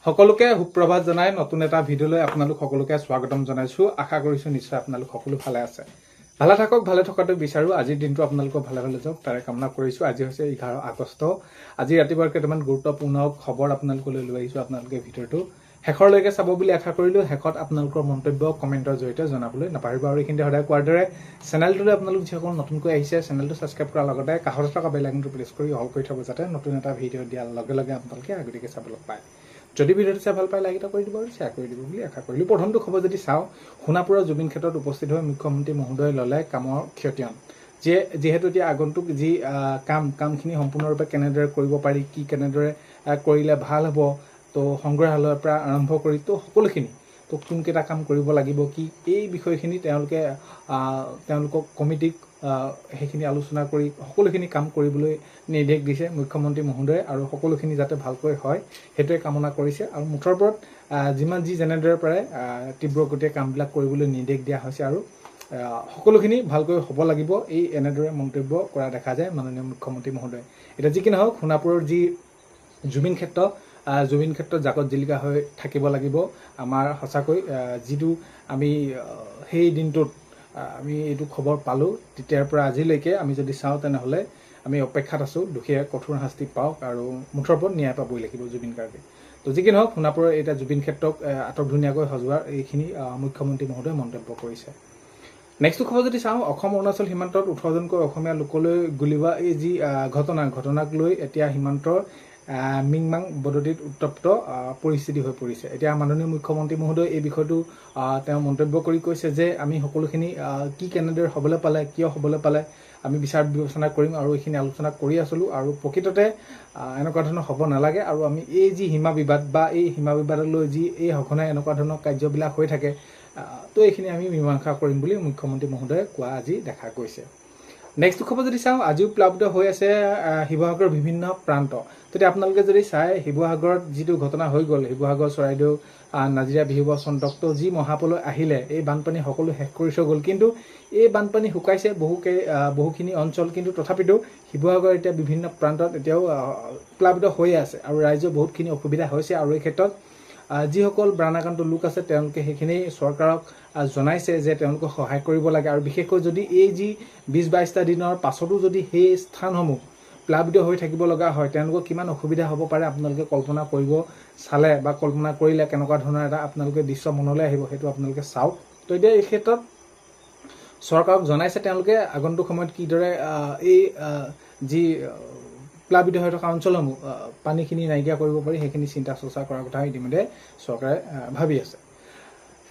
সকলোকে সুপ্ৰভাত জনাই নতুন এটা ভিডিঅ'লৈ আপোনালোক সকলোকে স্বাগতম জনাইছো। আশা কৰিছো নিশ্চয় আপোনালোক সকলো ভালে আছে। ভালে থাকক, ভালে থকাটো বিচাৰো। আজিৰ দিনটো আপোনালোকৰ ভালে ভালে যাওক তাৰে কামনা কৰিছো। আজি হৈছে 11 আগষ্ট। আজি ৰাতিপুৱাৰ কেইটামান গুৰুত্বপূৰ্ণ খবৰ আপোনালোকলৈ লৈ আহিছো। আপোনালোকে ভিডিঅ'টো শেষৰলৈকে চাব বুলি আশা কৰিলো। শেষত আপোনালোকৰ মন্তব্য কমেণ্টৰ জৰিয়তে জনাবলৈ নাপাহৰিব। আৰু এইখিনিতে সদায় কোৱাৰ দৰে চেনেলটোলৈ আপোনালোক যিসকল নতুনকৈ আহিছে চেনেলটো ছাবস্ক্ৰাইব কৰাৰ লগতে কাষত থকা বেল আইকনটো প্ৰেছ কৰি অল কৰি থব, যাতে নতুন এটা ভিডিঅ' দিয়াৰ লগে লগে আপোনালোকে আগতীয়াকৈ চাবলৈ পায়। যদি ভিডিঅ'টো চাই ভাল পায় লাইক এটা কৰি দিব আৰু শ্বেয়াৰ কৰি দিব বুলি আশা কৰিলোঁ। প্ৰথমটো খবৰ যদি চাওঁ, সোণাপুৰৰ জুবিন ক্ষেত্ৰত উপস্থিত হৈ মুখ্যমন্ত্ৰী মহোদয়ে ল'লে কামৰ ক্ষতিয়ন। যিহেতু এতিয়া আগন্তুক যি কামখিনি সম্পূৰ্ণৰূপে কেনেদৰে কৰিব পাৰি, কি কেনেদৰে কৰিলে ভাল হ'ব, তো সংগ্ৰহালয়ৰ পৰা আৰম্ভ কৰি তো সকলোখিনি তো কোনকেইটা কাম কৰিব লাগিব, কি এই বিষয়খিনি তেওঁলোকক কমিটিক সেইখিনি আলোচনা কৰি সকলোখিনি কাম কৰিবলৈ নিৰ্দেশ দিছে মুখ্যমন্ত্ৰী মহোদয়ে। আৰু সকলোখিনি যাতে ভালকৈ হয় সেইটোৱে কামনা কৰিছে। আৰু মুঠৰ ওপৰত যেনেদৰে পাৰে তীব্ৰ গতিয়ে কামবিলাক কৰিবলৈ নিৰ্দেশ দিয়া হৈছে আৰু সকলোখিনি ভালকৈ হ'ব লাগিব, এই এনেদৰে মন্তব্য কৰা দেখা যায় মাননীয় মুখ্যমন্ত্ৰী মহোদয়ে। এতিয়া যি কি নহওক, সোণাপুৰৰ যি জুবিন ক্ষেত্ৰ জাকত জিলিকা হৈ থাকিব লাগিব। আমাৰ সঁচাকৈ যিটো আমি সেই দিনটোত আমি এইটো খবৰ পালোঁ, তেতিয়াৰ পৰা আজিলৈকে আমি যদি চাওঁ তেনেহ'লে আমি অপেক্ষাত আছোঁ দোষীয়ে কঠোৰ শাস্তি পাওক আৰু মুঠৰ ওপৰত ন্যায় পাবই লাগিব জুবিন গাৰ্গে। তো যি কি নহওক, সোণাপুৰৰ এতিয়া জুবিন ক্ষেত্ৰক আটক সজোৱাৰ এইখিনি মুখ্যমন্ত্ৰী মহোদয়ে মন্তব্য কৰিছে। নেক্সটটো খবৰ যদি চাওঁ, অসম অৰুণাচল সীমান্তত 18জনকৈ অসমীয়া লোকলৈ গুলীওৱা এই যি ঘটনাক লৈ এতিয়া সীমান্তৰ মিংমাং বদতিত উত্তপ্ত পৰিস্থিতি হৈ পৰিছে। এতিয়া মাননীয় মুখ্যমন্ত্ৰী মহোদয়ে এই বিষয়টো তেওঁ মন্তব্য কৰি কৈছে যে আমি সকলোখিনি কি কেনেদৰে হ'বলৈ পালে, কিয় হ'বলৈ পালে আমি বিচাৰ বিবেচনা কৰিম আৰু এইখিনি আলোচনা কৰি আছিলোঁ। আৰু প্ৰকৃততে এনেকুৱা ধৰণৰ হ'ব নালাগে। আৰু আমি এই যি সীমা বিবাদ বা এই সীমা বিবাদলৈ যি এই সঘনাই এনেকুৱা ধৰণৰ কাৰ্যবিলাক হৈ থাকে, তো এইখিনি আমি মীমাংসা কৰিম বুলি মুখ্যমন্ত্ৰী মহোদয়ে কোৱা আজি দেখা গৈছে। নেক্সট খবৰ যদি চাওঁ, আজিও প্লাবিত হৈ আছে শিৱসাগৰৰ বিভিন্ন প্ৰান্ত। তেতিয়া আপোনালোকে যদি চাই, শিৱসাগৰত যিটো ঘটনা হৈ গ'ল, শিৱসাগৰ চৰাইদেউ নাজিৰা বিহুৱা চন্দ্ৰক্ত যি মহাপলয় আহিলে, এই বানপানী সকলো শেষ কৰি থৈ গ'ল। কিন্তু এই বানপানী শুকাইছে বহুখিনি অঞ্চল, কিন্তু তথাপিতো শিৱসাগৰ এতিয়া বিভিন্ন প্ৰান্তত এতিয়াও প্লাবিত হৈয়ে আছে আৰু ৰাইজৰ বহুতখিনি অসুবিধা হৈছে। আৰু এই ক্ষেত্ৰত যিসকল বানাক্ৰান্ত লোক আছে তেওঁলোকে সেইখিনি চৰকাৰক জনাইছে যে তেওঁলোকক সহায় কৰিব লাগে। আৰু বিশেষকৈ যদি এই যি 20-22টা দিনৰ পাছতো যদি সেই স্থানসমূহ প্লাবিত হৈ থাকিব লগা হয়, তেওঁলোকৰ কিমান অসুবিধা হ'ব পাৰে আপোনালোকে কল্পনা কৰিব চালে বা কল্পনা কৰিলে কেনেকুৱা ধৰণৰ এটা আপোনালোকে দৃশ্য মনলৈ আহিব, সেইটো আপোনালোকে চাওক। তো এতিয়া এই ক্ষেত্ৰত চৰকাৰক জনাইছে তেওঁলোকে আগন্তুক সময়ত কিদৰে এই যি প্লাবিত হৈ থকা অঞ্চলসমূহ পানীখিনি নাইকিয়া কৰিব পাৰি সেইখিনি চিন্তা চৰ্চা কৰাৰ কথা ইতিমধ্যে চৰকাৰে ভাবি আছে।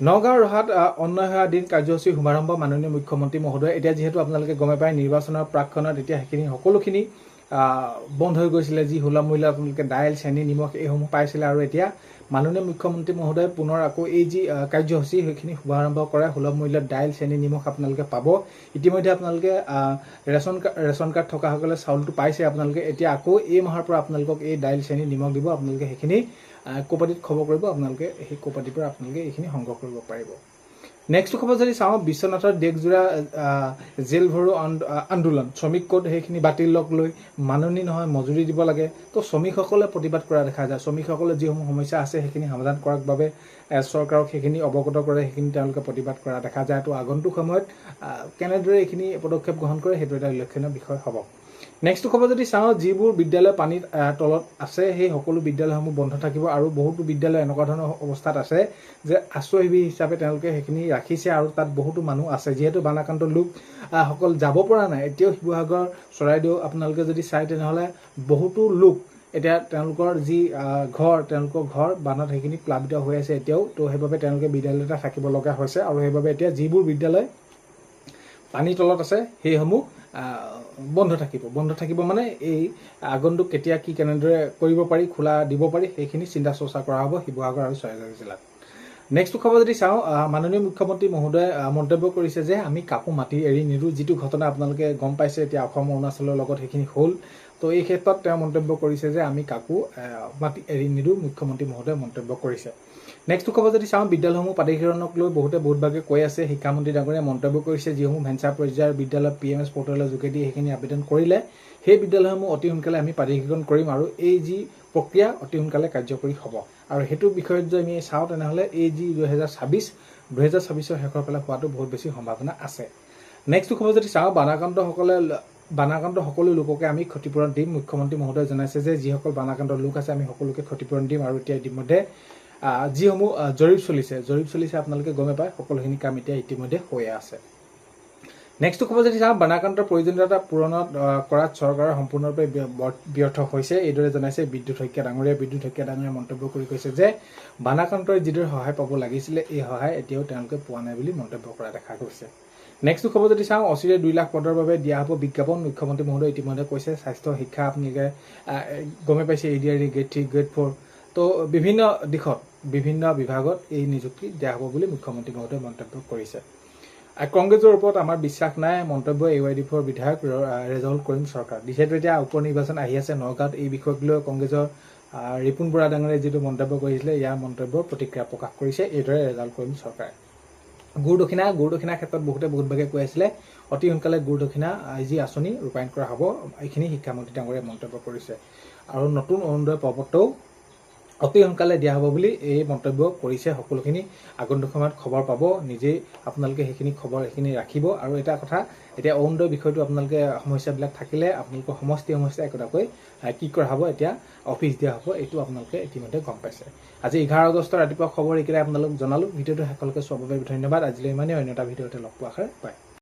নগাঁও ৰহাত অন্যায় সেৱা দিন কাৰ্যসূচীৰ শুভাৰম্ভ মাননীয় মুখ্যমন্ত্ৰী মহোদয়ে। এতিয়া যিহেতু আপোনালোকে গমে পায় নিৰ্বাচনৰ প্ৰাকক্ষণত এতিয়া সেইখিনি সকলোখিনি বন্ধ হৈ গৈছিলে। যি সুলভ মূল্য আপোনালোকে দাইল, চেনি, নিমখ এইসমূহ পাইছিলে। আৰু এতিয়া মাননীয় মুখ্যমন্ত্ৰী মহোদয়ে পুনৰ আকৌ এই যি কাৰ্যসূচী সেইখিনি শুভাৰম্ভ কৰে। সুলভ মূল্যত দাইল, চেনি, নিমখ আপোনালোকে পাব। ইতিমধ্যে আপোনালোকে ৰেচন কাৰ্ড থকাসকলে চাউলটো পাইছে আপোনালোকে। এতিয়া আকৌ এই মাহৰ পৰা আপোনালোকক এই দাইল, চেনি, নিমখ দিব। আপোনালোকে সেইখিনি কোপাটিত খবৰ কৰিব, আপোনালোকে সেই কোপাটিৰ পৰা আপোনালোকে এইখিনি সংগ্ৰহ কৰিব পাৰিব। নেক্সট খবৰ যদি চাওঁ, বিশ্বনাথৰ দেশজোৰা জেল ভৰো আন্দোলন, শ্ৰমিক কোড সেইখিনি বাতিলক লৈ মাননি নহয় মজুৰি দিব লাগে। তো শ্ৰমিকসকলে প্ৰতিবাদ কৰা দেখা যায়। শ্ৰমিকসকলে যিসমূহ সমস্যা আছে সেইখিনি সমাধান কৰাৰ বাবে চৰকাৰক সেইখিনি অৱগত কৰে, সেইখিনি তেওঁলোকে প্ৰতিবাদ কৰা দেখা যায়। তো আগন্তুক সময়ত কেনেদৰে এইখিনি পদক্ষেপ গ্ৰহণ কৰে সেইটো এটা উল্লেখনীয় বিষয় হ'ব। নেক্সট খবৰ যদি চাওঁ, যিবোৰ বিদ্যালয় পানীৰ তলত আছে সেই সকলো বিদ্যালয়সমূহ বন্ধ থাকিব। আৰু বহুতো বিদ্যালয় এনেকুৱা ধৰণৰ অৱস্থাত আছে যে আশ্ৰয় শিবিৰ হিচাপে তেওঁলোকে সেইখিনি ৰাখিছে আৰু তাত বহুতো মানুহ আছে। যিহেতু বানাক্ৰান্ত লোক সকল যাব পৰা নাই, এতিয়াও শিৱসাগৰ চৰাইদেউ আপোনালোকে যদি চাই তেনেহ'লে বহুতো লোক এতিয়া তেওঁলোকৰ যি তেওঁলোকৰ ঘৰ বানত সেইখিনি প্লাবিত হৈ আছে এতিয়াও। তো সেইবাবে তেওঁলোকে বিদ্যালয়তে থাকিব লগা হৈছে। আৰু সেইবাবে এতিয়া যিবোৰ বিদ্যালয় পানীৰ তলত আছে সেইসমূহ বন্ধ থাকিব মানে এই আগন্তুক কেতিয়া কি কেনেদৰে কৰিব পাৰি, খোলা দিব পাৰি সেইখিনি চিন্তা চৰ্চা কৰা হ'ব শিৱসাগৰ আৰু চৰাইদেউ জিলাত। নেক্সট খবৰ যদি চাওঁ, মাননীয় মুখ্যমন্ত্ৰী মহোদয়ে মন্তব্য কৰিছে যে আমি কাকো মাটি এৰি নিদিওঁ। যিটো ঘটনা আপোনালোকে গম পাইছে এতিয়া অসম অৰুণাচলৰ লগত সেইখিনি হ'ল। তো এই ক্ষেত্ৰত তেওঁ মন্তব্য কৰিছে যে আমি কাকো মাটি এৰি নিদিওঁ, মুখ্যমন্ত্ৰী মহোদয়ে মন্তব্য কৰিছে। নেক্সট খবৰ যদি চাওঁ, বিদ্যালয়সমূহ প্ৰাধিকৰণক লৈ বহুতভাগে কৈ আছে। শিক্ষামন্ত্ৰী ডাঙৰীয়াই মন্তব্য কৰিছে যিসমূহ ভেঞ্চাৰ পৰ্যায়ৰ বিদ্যালয় PMS পৰ্টেলৰ যোগেদি সেইখিনি আবেদন কৰিলে সেই বিদ্যালয়সমূহ অতি সোনকালে আমি প্ৰাধিকৰণ কৰিম আৰু এই যি প্ৰক্ৰিয়া অতি সোনকালে কাৰ্যকৰী হ'ব। আৰু সেইটো বিষয়ত যদি আমি চাওঁ তেনেহ'লে এই যি 2026 শেষৰ ফালে হোৱাটো বহুত বেছি সম্ভাৱনা আছে। নেক্সট খবৰ যদি চাওঁ, বানাক্ৰান্ত সকলো লোককে আমি ক্ষতিপূৰণ দিম। মুখ্যমন্ত্ৰী মহোদয়ে জনাইছে যে যিসকল বানাক্ৰান্ত লোক আছে আমি সকলোকে ক্ষতিপূৰণ দিম। আৰু এতিয়া ইতিমধ্যে যিসমূহ জৰীপ চলিছে আপোনালোকে গমে পায়, সকলোখিনি কাম এতিয়া ইতিমধ্যে হৈয়ে আছে। নেক্সট খবৰ যদি চাওঁ, বানাক্ৰান্তৰ প্ৰয়োজনীয়তা পূৰণ কৰাত চৰকাৰৰ সম্পূৰ্ণৰূপে ব্যৰ্থ হৈছে, এইদৰে জনাইছে বিদ্যুৎ শইকীয়া ডাঙৰীয়াই মন্তব্য কৰি কৈছে যে বানাক্ৰান্তই যিদৰে সহায় পাব লাগিছিলে এই সহায় এতিয়াও তেওঁলোকে পোৱা নাই বুলি মন্তব্য কৰা দেখা গৈছে। নেক্সট খবৰ যদি চাওঁ, অচিৰে 2 লাখ পদৰ বাবে দিয়া হ'ব বিজ্ঞাপন। মুখ্যমন্ত্ৰী মহোদয়ে ইতিমধ্যে কৈছে স্বাস্থ্য শিক্ষা আপোনালোকে গমে পাইছে ADRE গ্ৰেড 3 গ্ৰেড 4 তো বিভিন্ন দিশত বিভিন্ন বিভাগত এই নিযুক্তি দিয়া হ'ব বুলি মুখ্যমন্ত্ৰী মহোদয়ে মন্তব্য কৰিছে। কংগ্ৰেছৰ ওপৰত আমাৰ বিশ্বাস নাই, মন্তব্য AYDFৰ বিধায়ক ৰেজাউল কৰিম চৰকাৰ। যিহেতু এতিয়া উপ নিৰ্বাচন আহি আছে নগাঁৱত, এই বিষয়ক লৈ কংগ্ৰেছৰ ৰিপুণ বৰা ডাঙৰীয়াই যিটো মন্তব্য কৰিছিলে ইয়াৰ মন্তব্যৰ প্ৰতিক্ৰিয়া প্ৰকাশ কৰিছে এইদৰে ৰেজাউল কৰিম চৰকাৰে। গুৰ দক্ষিণাৰ ক্ষেত্ৰত বহুতভাগে কৈ আছিলে অতি সোনকালে গুৰ দক্ষিণা যি আঁচনি ৰূপায়ণ কৰা হ'ব, এইখিনি শিক্ষামন্ত্ৰী ডাঙৰীয়াই মন্তব্য কৰিছে। আৰু নতুন অৰুণোদয় প্ৰপত্ৰও অতি সোনকালে দিয়া হ'ব বুলি এই মন্তব্য কৰিছে। সকলোখিনি আগন্তুক সময়ত খবৰ পাব, নিজেই আপোনালোকে সেইখিনি খবৰ ৰাখিব। আৰু এটা কথা, এতিয়া অৰুণোদয় বিষয়টো আপোনালোকে সমস্যাবিলাক থাকিলে আপোনালোকৰ সমষ্টি একোটাকৈ কি কৰা হ'ব, এতিয়া অফিচ দিয়া হ'ব, এইটো আপোনালোকে ইতিমধ্যে গম পাইছে। আজি 11 আগষ্টৰ ৰাতিপুৱা খবৰ এইকেইটাই আপোনালোক জনালোঁ। ভিডিঅ'টো শেষলৈকে চোৱাৰ বাবে ধন্যবাদ। আজিলৈ ইমানেই, অন্য এটা ভিডিঅ'তে লগ পোৱাৰ আশাৰে বাই।